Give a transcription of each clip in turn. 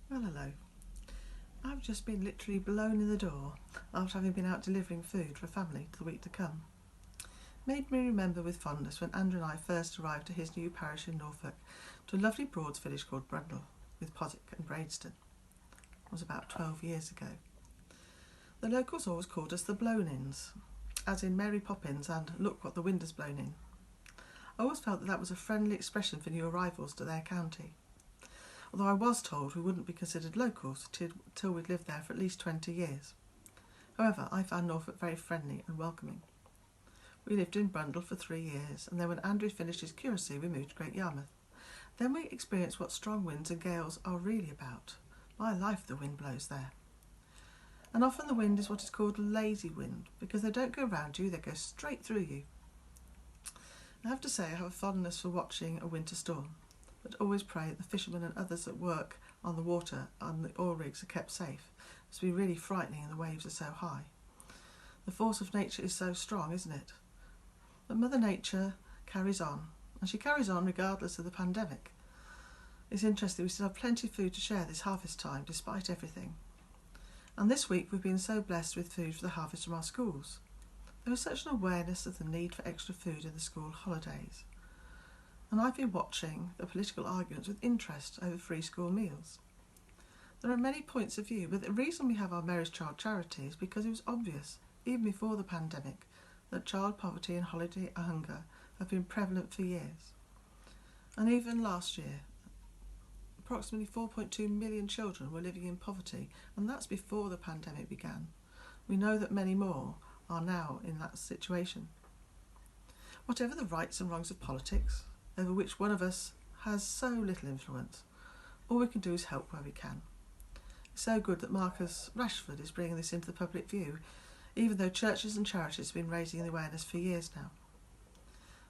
Well, hello. I've just been literally blown in the door after having been out delivering food for a family to the week to come. Made me remember with fondness when Andrew and I first arrived at his new parish in Norfolk to a lovely Broads village called Brundle with Poswick and Braidstone. It was about 12 years ago. The locals always called us the blownins, as in Mary Poppins and look what the wind has blown in. I always felt that was a friendly expression for new arrivals to their county. Although I was told we wouldn't be considered locals till we'd lived there for at least 20 years. However, I found Norfolk very friendly and welcoming. We lived in Brundle for 3 years, and then when Andrew finished his curacy we moved to Great Yarmouth. Then we experienced what strong winds and gales are really about. My life, the wind blows there. And often the wind is what is called a lazy wind, because they don't go round you, they go straight through you. I have to say I have a fondness for watching a winter storm, but always pray that the fishermen and others that work on the water and the oil rigs are kept safe. It must be really frightening and the waves are so high. The force of nature is so strong, isn't it? But Mother Nature carries on, and she carries on regardless of the pandemic. It's interesting, we still have plenty of food to share this harvest time, despite everything. And this week we've been so blessed with food for the harvest from our schools. There is such an awareness of the need for extra food in the school holidays. And I've been watching the political arguments with interest over free school meals. There are many points of view, but the reason we have our Mary's Child charity is because it was obvious, even before the pandemic, that child poverty and holiday hunger have been prevalent for years. And even last year, approximately 4.2 million children were living in poverty, and that's before the pandemic began. We know that many more are now in that situation. Whatever the rights and wrongs of politics, over which one of us has so little influence, all we can do is help where we can. It's so good that Marcus Rashford is bringing this into the public view, even though churches and charities have been raising the awareness for years now.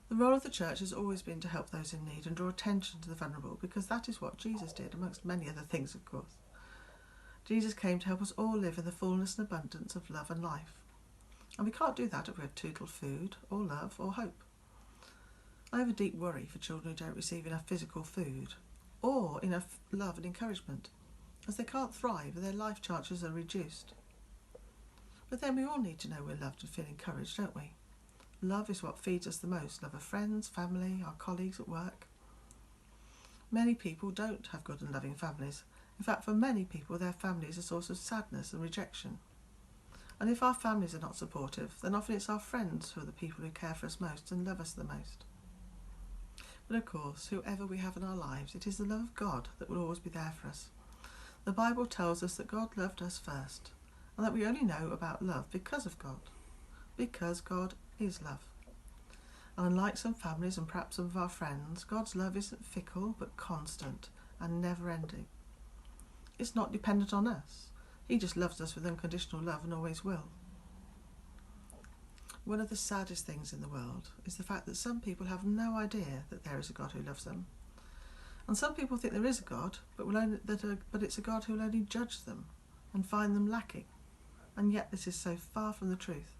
The role of the church has always been to help those in need and draw attention to the vulnerable, because that is what Jesus did, amongst many other things, of course. Jesus came to help us all live in the fullness and abundance of love and life. And we can't do that if we have too little food, or love, or hope. I have a deep worry for children who don't receive enough physical food, or enough love and encouragement, as they can't thrive and their life chances are reduced. But then we all need to know we're loved and feel encouraged, don't we? Love is what feeds us the most, love of friends, family, our colleagues at work. Many people don't have good and loving families. In fact, for many people, their family is a source of sadness and rejection. And if our families are not supportive, then often it's our friends who are the people who care for us most and love us the most. But of course, whoever we have in our lives, it is the love of God that will always be there for us. The Bible tells us that God loved us first, and that we only know about love because of God, because God is love. And unlike some families and perhaps some of our friends, God's love isn't fickle but constant and never-ending. It's not dependent on us. He just loves us with unconditional love and always will. One of the saddest things in the world is the fact that some people have no idea that there is a God who loves them. And some people think there is a God, but it's a God who will only judge them and find them lacking. And yet this is so far from the truth.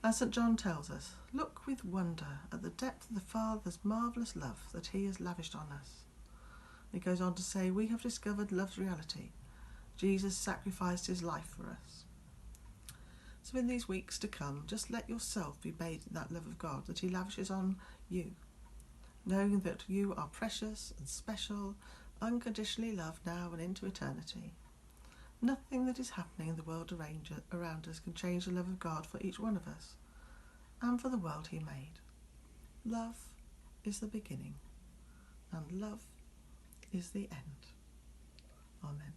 As St. John tells us, look with wonder at the depth of the Father's marvellous love that he has lavished on us. He goes on to say, we have discovered love's reality. Jesus sacrificed his life for us. So in these weeks to come, just let yourself be bathed in that love of God that he lavishes on you, knowing that you are precious and special, unconditionally loved now and into eternity. Nothing that is happening in the world around us can change the love of God for each one of us and for the world he made. Love is the beginning and love is the end. Amen.